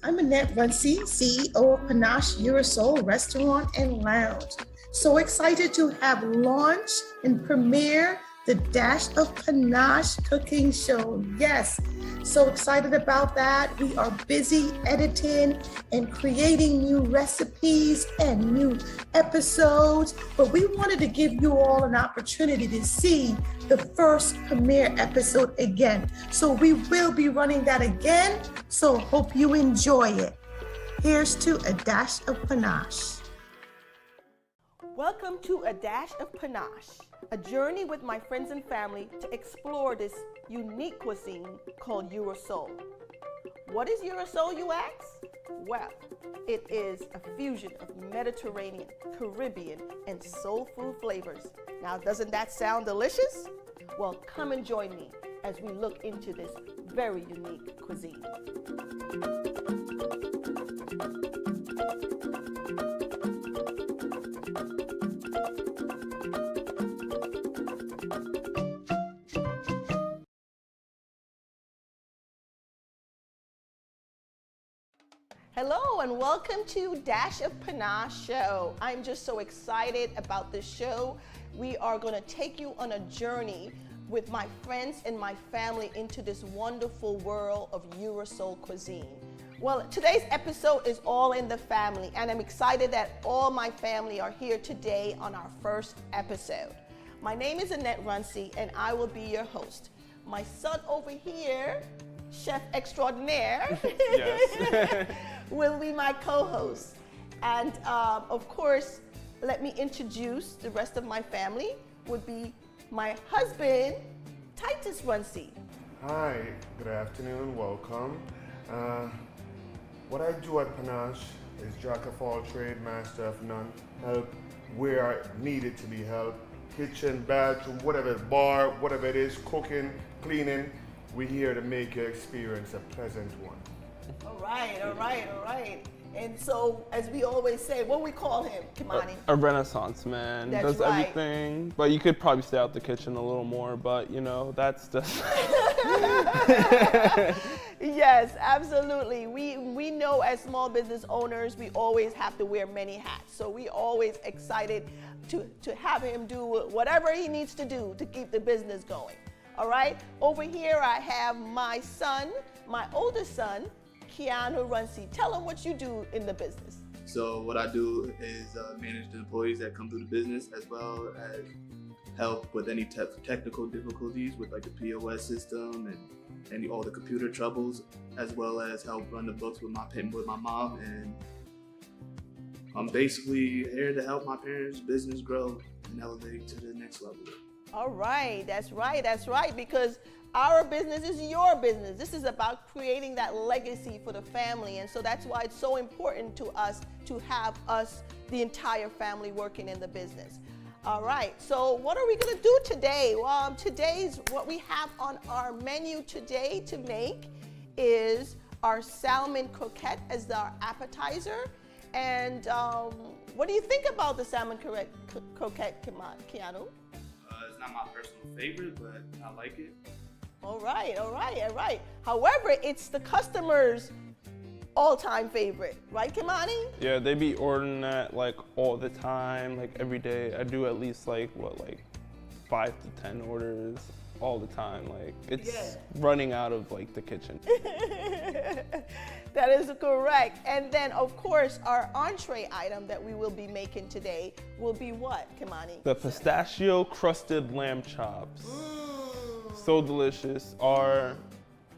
I'm Annette Runcie, CEO of PaNash EuroSoul Restaurant and Lounge. So excited to have launched and premiere the Dash of PaNash cooking show. Yes, so excited about that. We are busy editing and creating new recipes and new episodes, but we wanted to give you all an opportunity to see the first premiere episode again. So we will be running that again, so hope you enjoy it. Here's to a dash of PaNash. Welcome to A Dash of PaNash, a journey with my friends and family to explore this unique cuisine called EuroSoul. What is EuroSoul, you ask? Well, it is a fusion of Mediterranean, Caribbean, and soul food flavors. Now, doesn't that sound delicious? Well, come and join me as we look into this very unique cuisine. Hello and welcome to Dash of PaNash show. I'm just so excited about this show. We are going to take you on a journey with my friends and my family into this wonderful world of EuroSoul cuisine. Well, today's episode is all in the family, and I'm excited that all my family are here today on our first episode. My name is Annette Runcie, and I will be your host. My son over here, Chef Extraordinaire, Yes. will be my co-host. And of course, let me introduce the rest of my family. Would be my husband, Titus Runcie. Hi, good afternoon, welcome. What I do at PaNash is jack of all trade, master of none. Help where needed to be helped. Kitchen, bathroom, whatever, bar, whatever it is, cooking, cleaning. We're here to make your experience a pleasant one. All right. And so, as we always say, what we call him, Kimani? A renaissance man. That's does right. everything. But you could probably stay out the kitchen a little more, but you know, that's just Yes, absolutely. We know as small business owners, we always have to wear many hats. So we always excited to have him do whatever he needs to do to keep the business going. All right, over here I have my son, my oldest son, Keanu Runcie. Tell him what you do in the business. So what I do is manage the employees that come through the business, as well as help with any technical difficulties with like the POS system and all the computer troubles, as well as help run the books with my mom. And I'm basically here to help my parents' business grow and elevate to the next level. All right, that's right, because our business is your business. This is about creating that legacy for the family, and so that's why it's so important to us to have the entire family working in the business. All right, so what are we gonna do today? Well, today's what we have on our menu today to make is our salmon croquette as our appetizer. And what do you think about the salmon croquette, Keanu? It's not my personal favorite, but I like it. All right. However, it's the customer's all-time favorite, right, Kimani? yeah, they be ordering that like all the time, like every day. I do at least like 5 to 10 orders all the time. Like it's running out of like the kitchen. That is correct. And then, of course, our entree item that we will be making today will be what, Kimani? The pistachio crusted lamb chops. So delicious. Our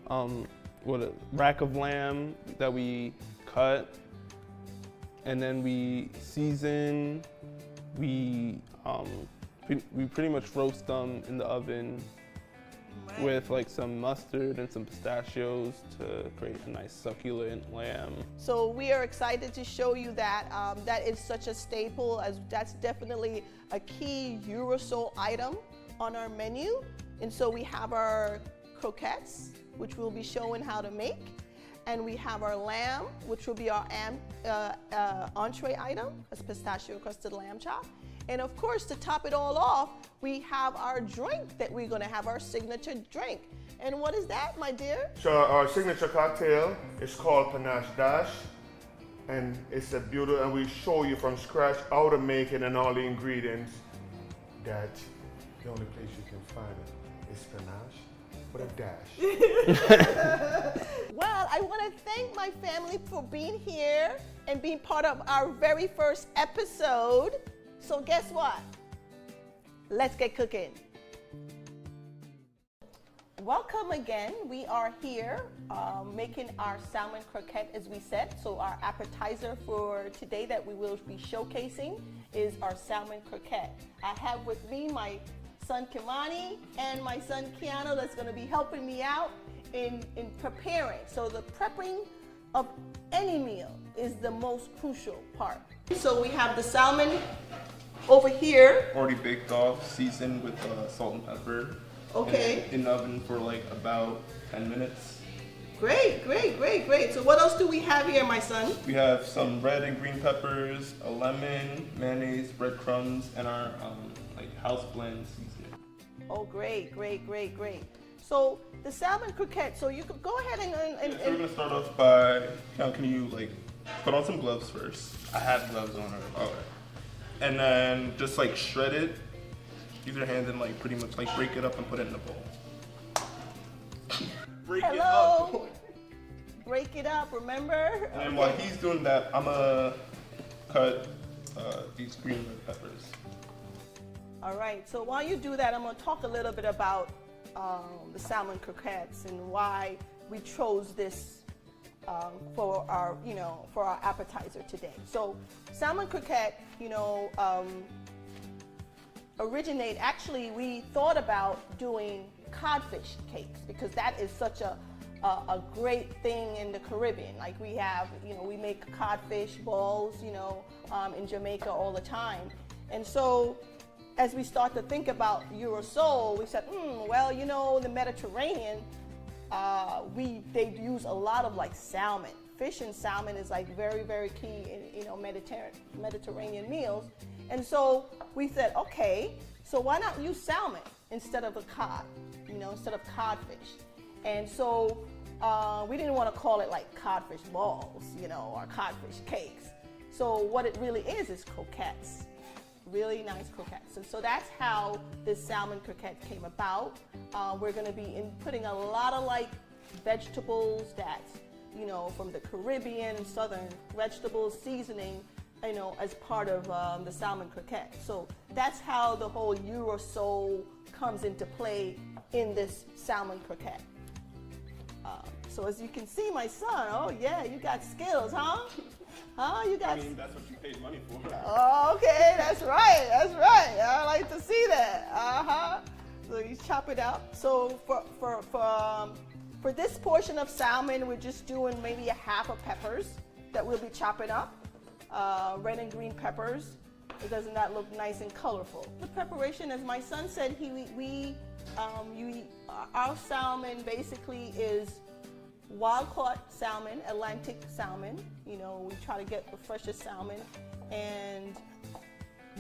a rack of lamb that we cut, and then we season. We pretty much roast them in the oven with like some mustard and some pistachios to create a nice succulent lamb. So we are excited to show you that. That is such a staple, as that's definitely a key EuroSoul item on our menu. And so we have our croquettes, which we'll be showing how to make. And we have our lamb, which will be our entree item, a pistachio crusted lamb chop. And of course, to top it all off, we have our drink that we're gonna have, our signature drink. And what is that, my dear? So our signature cocktail is called PaNash Dash, and it's a beautiful, and we show you from scratch how to make it and all the ingredients. That the only place you can find it is PaNash with a dash. Well, I want to thank my family for being here and being part of our very first episode. So guess what? Let's get cooking. Welcome again. We are here making our salmon croquette, as we said. So our appetizer for today that we will be showcasing is our salmon croquette. I have with me my son Kimani and my son Keanu that's going to be helping me out in preparing. So the prepping of any meal is the most crucial part. So we have the salmon over here. Already baked off, seasoned with salt and pepper. Okay. And in the oven for like about 10 minutes. Great, great, great, great. So what else do we have here, my son? We have some red and green peppers, a lemon, mayonnaise, breadcrumbs, and our like house blend seasoning. Oh, great, great, great, great. So the salmon croquette, so you could go ahead and So we're gonna start off by, can you like put on some gloves first? I have gloves on already. Okay. And then just like shred it. Use your hands and like pretty much like break it up and put it in the bowl. Break it up. Break it up, remember? And while he's doing that, I'm gonna cut these green red peppers. All right, so while you do that, I'm gonna talk a little bit about the salmon croquettes and why we chose this for our appetizer today. So salmon croquette, actually we thought about doing codfish cakes because that is such a great thing in the Caribbean. Like we have, we make codfish balls, in Jamaica all the time. And so as we start to think about EuroSoul, we said, the Mediterranean, they use a lot of like salmon. Fish and salmon is like very, very key in, Mediterranean meals. And so we said, okay, so why not use salmon instead of a cod, instead of codfish? And so we didn't want to call it like codfish balls, or codfish cakes. So what it really is croquettes, really nice croquettes. And so that's how this salmon croquette came about. We're going to be putting a lot of like vegetables that, from the Caribbean and southern vegetables, seasoning, as part of the salmon croquette. So that's how the whole EuroSoul comes into play in this salmon croquette. So as you can see, my son, oh yeah, you got skills, huh? You got. I mean, that's what you paid money for. Oh, okay, that's right. I like to see that. So you chop it up. So for this portion of salmon, we're just doing maybe a half of peppers that we'll be chopping up. Red and green peppers. Doesn't that look nice and colorful? The preparation, as my son said, our salmon basically is wild-caught salmon, Atlantic salmon. We try to get the freshest salmon, and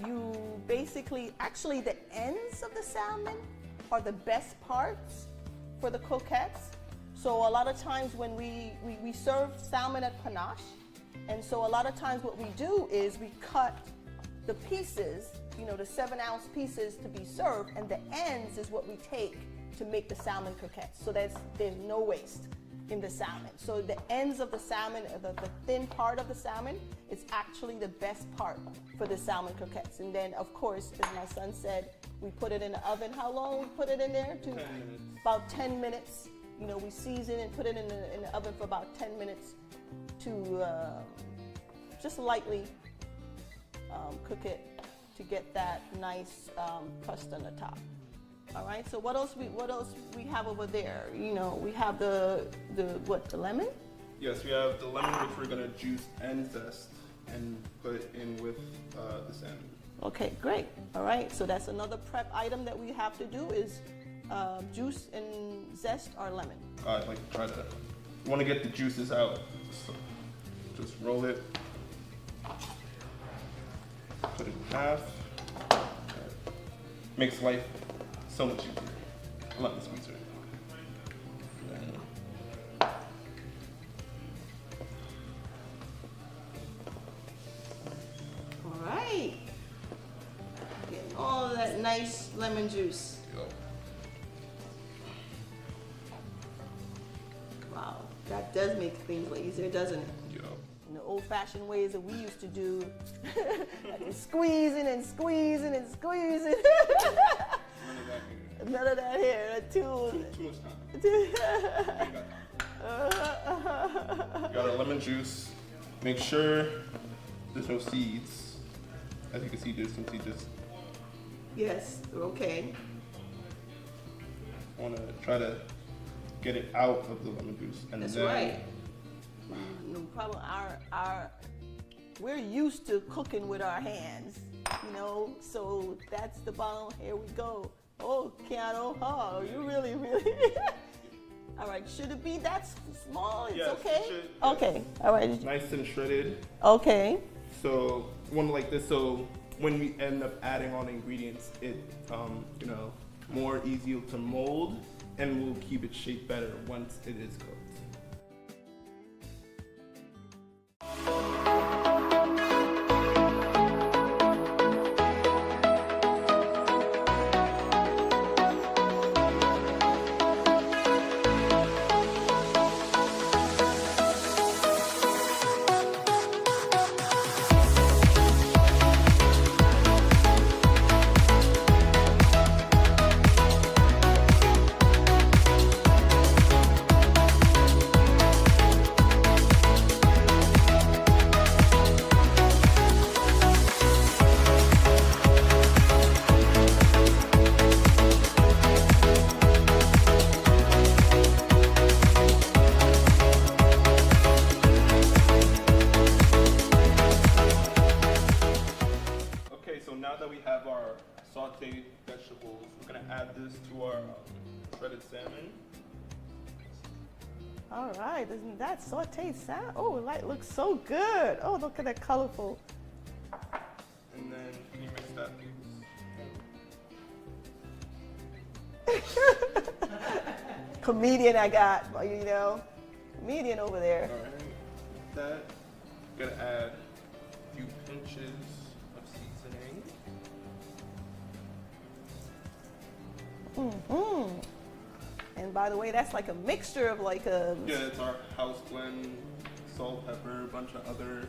you basically, actually the ends of the salmon are the best parts for the croquettes. So a lot of times when we serve salmon at PaNash, and so a lot of times what we do is we cut the pieces, the 7-ounce pieces to be served, and the ends is what we take to make the salmon croquettes. So there's no waste in the salmon. So the ends of the salmon, the thin part of the salmon, is actually the best part for the salmon croquettes. And then, of course, as my son said, we put it in the oven. How long we put it in there? 10 minutes. About 10 minutes. We season and put it in the oven for about 10 minutes to just lightly cook it to get that nice crust on the top. All right. So what else we have over there? We have the lemon? Yes, we have the lemon, which we're gonna juice and zest and put it in with the salmon. Okay, great. All right. So that's another prep item that we have to do is juice and zest our lemon. I'd like to try that. You want to get the juices out. So just roll it. Put it in half. Makes life so much easier. A lot sweeter. lemon juice. Yup. Wow, that does make things a lot easier, doesn't it? Yup. In the old-fashioned ways that we used to do, like squeezing and squeezing and squeezing. None of that here. None of that here. Too Too much time. You got our lemon juice. Make sure there's no seeds. As you can see, there's some seeds. Yes. Okay. I want to try to get it out of the lemon juice, and That's then right. No problem. We're used to cooking with our hands, you know. So that's the bottom. Here we go. Oh, Keanu, oh, you really. All right. Should it be that small? It's Yes, okay. it should, yes. Okay. All right. nice and shredded. Okay. So one like this. So when we end up adding all the ingredients, it more easier to mold, and will keep its shape better once it is cooked. Okay, so now that we have our sauteed vegetables, we're gonna add this to our shredded salmon. All right. Isn't that sauteed salmon? Oh, it looks so good. Oh, look at that colorful. And then can you mix that, please? Comedian I got, you know. Comedian over there. All right. That gonna add a few pinches of seasoning. Mm-hmm. And by the way, that's like a mixture of like a. Yeah, it's our house blend, salt, pepper, a bunch of other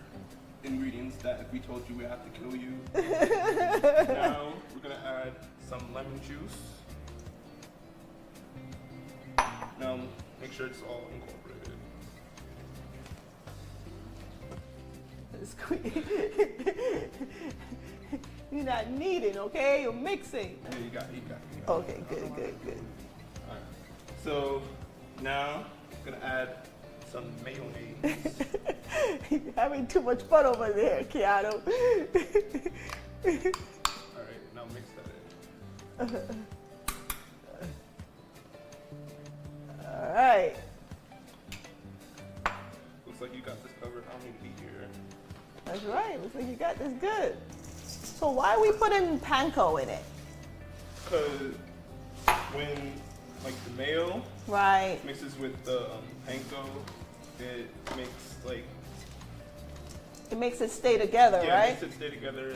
ingredients that if we told you we have to kill you. Now we're gonna add some lemon juice. Now make sure it's all incorporated. You're not kneading, okay? You're mixing. Yeah, you got it. Okay, good. All right. So now I'm gonna add some mayonnaise. You're having too much fun over there, Keanu. All right, now mix that in. All right. Looks like you got this covered. I don't need to be here. That's right. Looks like you got this good. So why are we putting panko in it? Because when like the mayo Right. mixes with the panko, it makes like It makes it stay together, it right? makes it stay together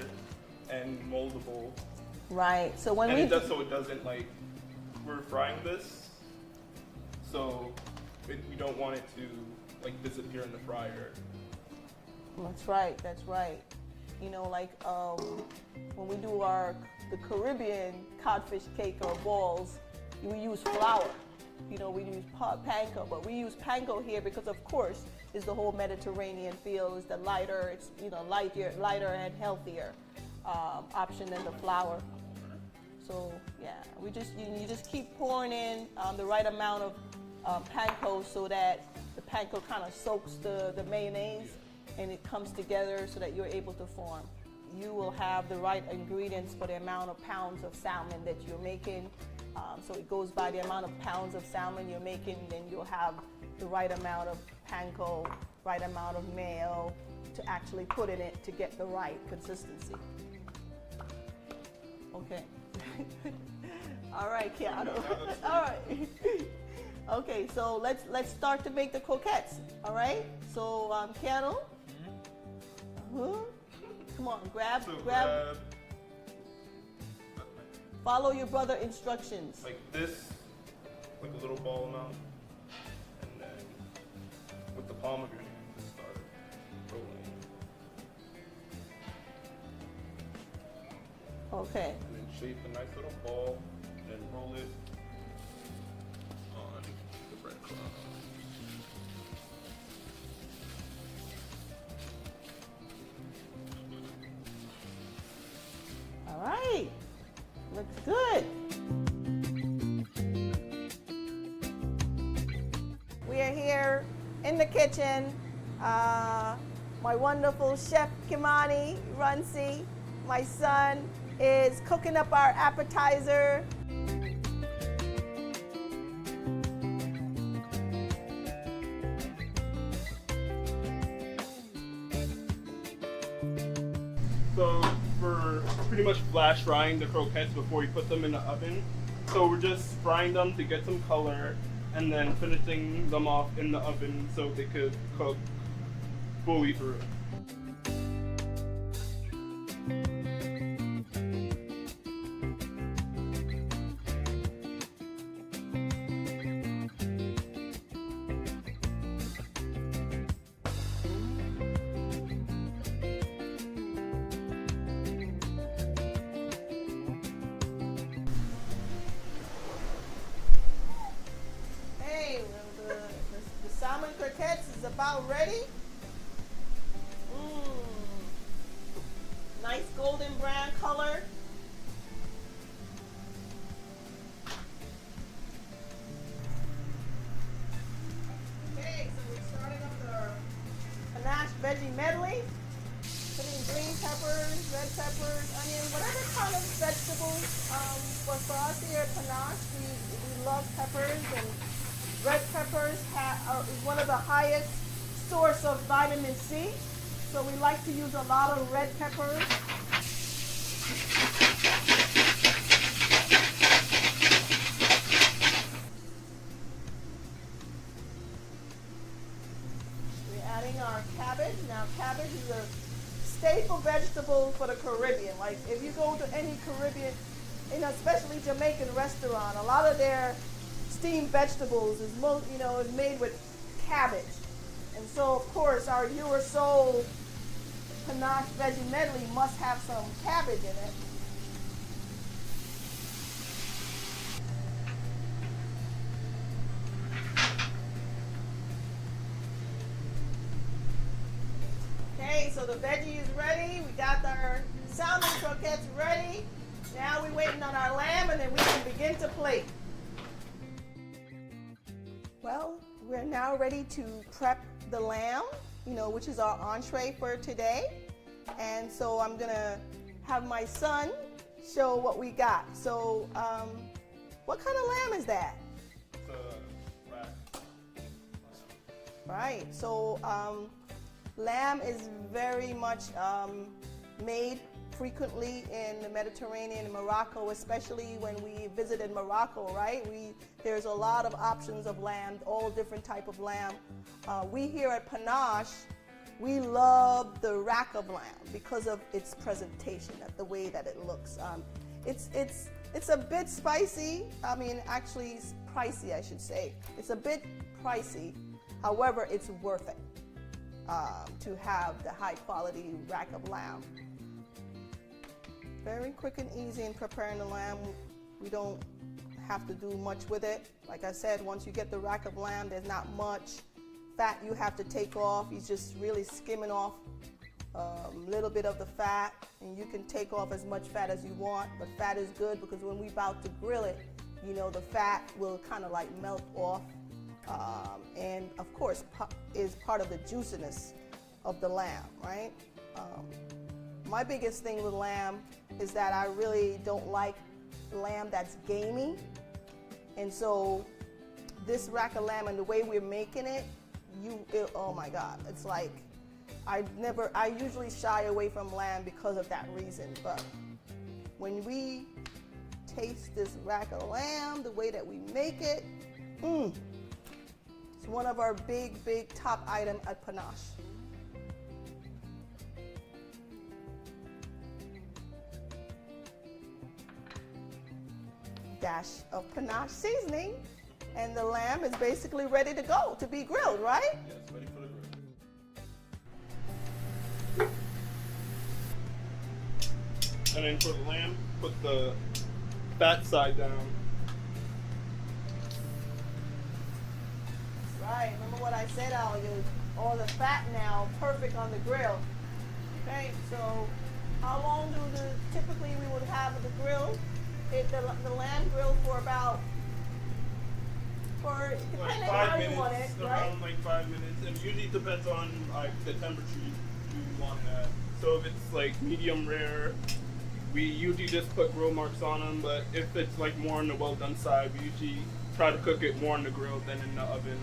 and moldable. Right. So when And we it does so it doesn't like we're frying this, so you don't want it to like disappear in the fryer. That's right. You know, like when we do the Caribbean codfish cake or balls, we use flour. You know, we use panko, but we use panko here because, of course, it's the whole Mediterranean feel. It's the lighter, it's lighter and healthier option than the flour. So yeah, you just keep pouring in the right amount of panko so that the panko kind of soaks the mayonnaise and it comes together so that you're able to form. You will have the right ingredients for the amount of pounds of salmon that you're making. So it goes by the amount of pounds of salmon you're making, then you'll have the right amount of panko, right amount of mayo to actually put in it to get the right consistency. Okay. All right, Keanu. All right. Okay, so let's start to make the croquettes. All right. So Keanu. Come on, grab. Follow your brother instructions. Like this, like a little ball amount, and then with the palm of your hand, just start rolling. Okay. And then shape a nice little ball and roll it on the breadcrumb. All right. Looks good. We are here in the kitchen. My wonderful chef Kimani Runcie, my son, is cooking up our appetizer. So we're pretty much flash frying the croquettes before we put them in the oven. So we're just frying them to get some color and then finishing them off in the oven so they could cook fully through. The salmon croquettes is about ready. Nice golden brown color. Okay, so we're starting up the PaNash veggie medley. Putting green peppers, red peppers, onion, whatever kind of vegetables. But for us here at PaNash, we love peppers, and red peppers is one of the highest source of vitamin C. So we like to use a lot of red peppers. We're adding our cabbage. Now cabbage is a staple vegetable for the Caribbean. Like if you go to any Caribbean, especially Jamaican restaurant, a lot of their steamed vegetables is made with cabbage. And so of course our EuroSoul PaNash veggie medley must have some cabbage in it. Okay, so the veggie is ready. We got our salmon croquettes ready. Now we're waiting on our lamb, and then we can begin to plate. Well, we're now ready to prep the lamb, which is our entree for today. And so I'm gonna have my son show what we got. So, what kind of lamb is that? It's a rack. Right, so lamb is very much made frequently in the Mediterranean and Morocco, especially when we visited Morocco, right? There's a lot of options of lamb, all different type of lamb. We here at PaNash, we love the rack of lamb because of its presentation, the way that it looks. It's a bit spicy. Actually, it's pricey, I should say. It's a bit pricey. However, it's worth it to have the high quality rack of lamb. Very quick and easy in preparing the lamb. We don't have to do much with it. Like I said, once you get the rack of lamb, there's not much fat you have to take off. You're just really skimming off a little bit of the fat, and you can take off as much fat as you want, but fat is good because when we're about to grill it, the fat will kind of like melt off, and of course is part of the juiciness of the lamb, right? My biggest thing with lamb is that I really don't like lamb that's gamey. And so this rack of lamb and the way we're making it, oh my God, it's like, I usually shy away from lamb because of that reason. But when we taste this rack of lamb, the way that we make it, it's one of our big top item at PaNash. dash of PaNash seasoning, and the lamb is basically ready to go to be grilled, right? Yes, ready for the grill. And then for the lamb, put the fat side down. Right, remember what I said, I'll use all the fat now, perfect on the grill. Okay, so how long typically we would have the grill? The lamb grilled for about, depending Like on 5 how minutes, you want it, right? around like 5 minutes. And usually depends on like the temperature you want it at. So if it's like medium rare, we usually just put grill marks on them. But if it's like more on the well done side, we usually try to cook it more on the grill than in the oven.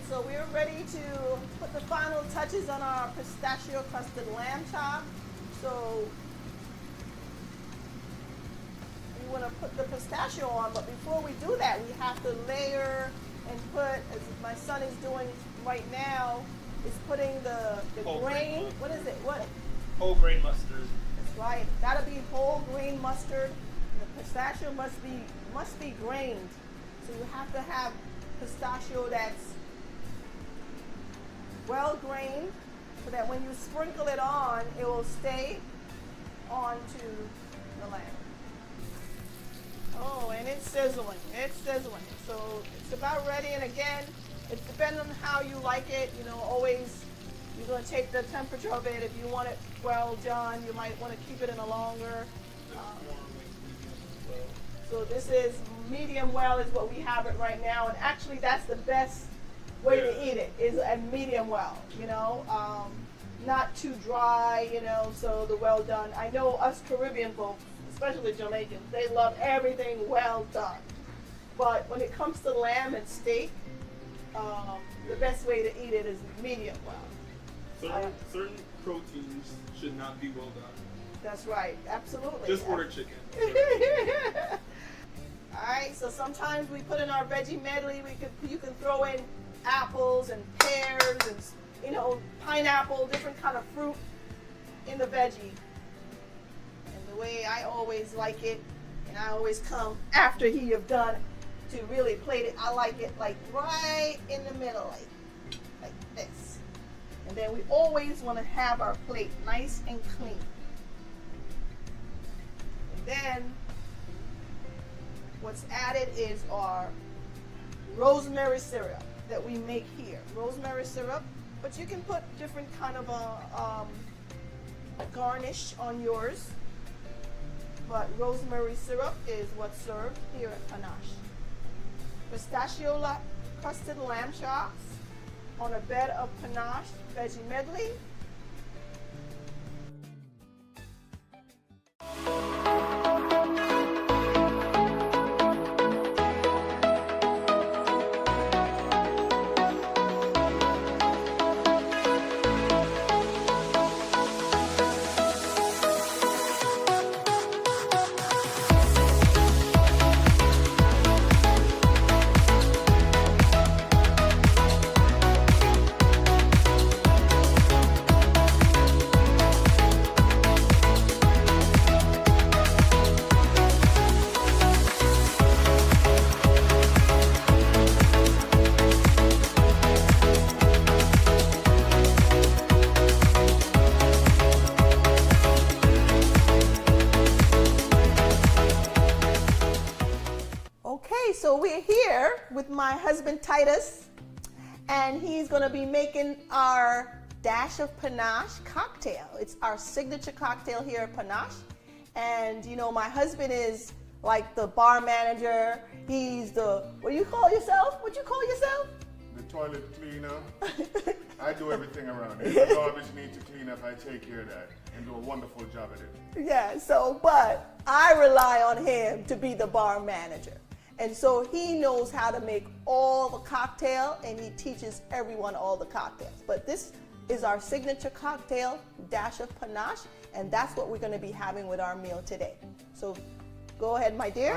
So we're ready to put the final touches on our pistachio crusted lamb chop. So we want to put the pistachio on, but before we do that, we have to layer and put, as my son is doing right now, is putting the Whole grain. grain. What is it? What? Whole grain mustard. That's right. Gotta be whole grain mustard. The pistachio must be grained. So you have to have pistachio that's well grained, so that when you sprinkle it on, it will stay onto the lamb. Oh, and it's sizzling. It's sizzling. So it's about ready. And again, it depends on how you like it. You know, always you're going to take the temperature of it. If you want it well done, you might want to keep it in a longer. So this is medium well is what we have it right now, and actually that's the best way to eat it is a medium well, you know, not too dry, you know, so the well done. I know us Caribbean folks, especially Jamaicans, they love everything well done. But when it comes to lamb and steak, the best way to eat it is medium well. Certain proteins should not be well done. That's right, absolutely. Just order chicken. All right, so sometimes we put in our veggie medley. You can throw in apples and pears and, you know, pineapple, different kind of fruit in the veggie. And the way I always like it, and I always come after he have done to really plate it, I like it like right in the middle, like this. And then we always want to have our plate nice and clean. And then what's added is our rosemary syrup that we make here. Rosemary syrup, but you can put different kind of a garnish on yours. But rosemary syrup is what's served here at PaNash. Pistachio crusted lamb chops on a bed of PaNash veggie medley. So we're here with my husband Titus, and he's going to be making our Dash of PaNash cocktail. It's our signature cocktail here at PaNash. And you know, my husband is like the bar manager. He's the, what do you call yourself? What you call yourself? The toilet cleaner. I do everything around here. The garbage needs to clean up. I take care of that and do a wonderful job at it. Yeah, so, but I rely on him to be the bar manager. And so he knows how to make all the cocktail, and he teaches everyone all the cocktails. But this is our signature cocktail, dash of panache, and that's what we're going to be having with our meal today. So go ahead, my dear.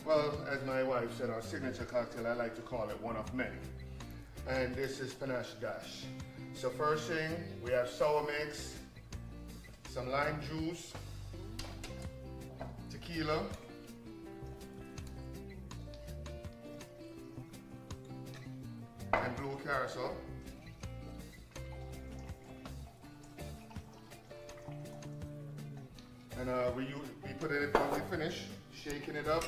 Well, as my wife said, our signature cocktail, I like to call it one of many. And this is panache dash. So first thing, we have sour mix, some lime juice, tequila, and blue carousel. And we put it when we finish, shaking it up.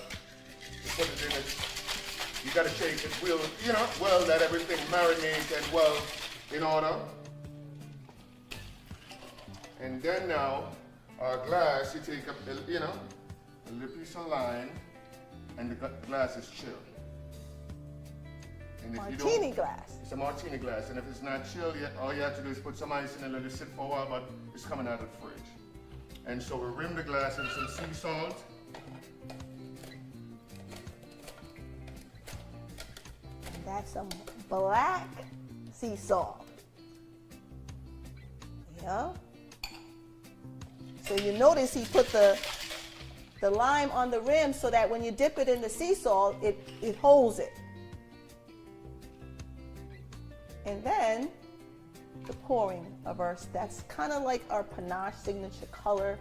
We put it in it. You gotta shake it well, let everything marinate and well in order. And then now, our glass, you take a little piece of lime, and the glass is chilled. And if Martini glass. It's a martini glass, and if it's not chilled yet, all you have to do is put some ice in and let it sit for a while, but it's coming out of the fridge. And so we rim the glass in some sea salt. And that's some black sea salt. Yeah. So you notice he put the lime on the rim so that when you dip it in the sea salt, it holds it. And then the pouring of that's kind of like our panache signature color,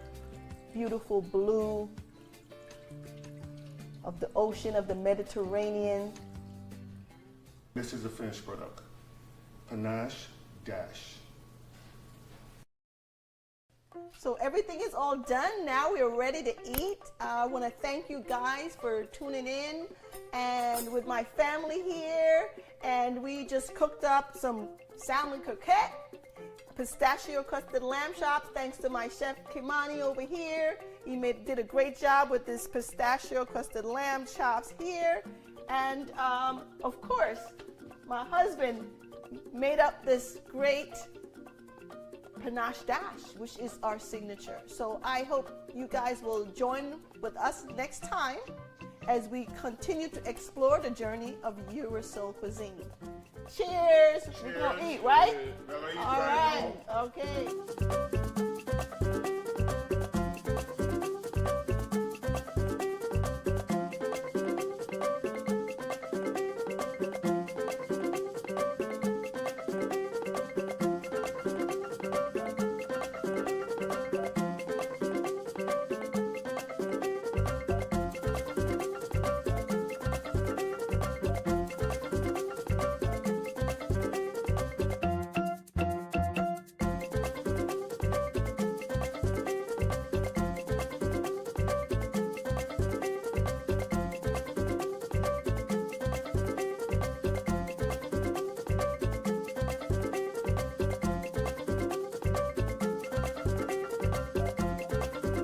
beautiful blue of the ocean of the Mediterranean. This is the finished product, panache dash. So everything is all done. Now we are ready to eat. I want to thank you guys for tuning in, and with my family here, and we just cooked up some salmon croquette, pistachio crusted lamb chops, thanks to my chef Kimani over here. He did a great job with this pistachio crusted lamb chops here. And of course, my husband made up this great panache dash, which is our signature. So I hope you guys will join with us next time as we continue to explore the journey of EuroSoul cuisine. Cheers! We're gonna eat, right? We're gonna eat All right. Okay.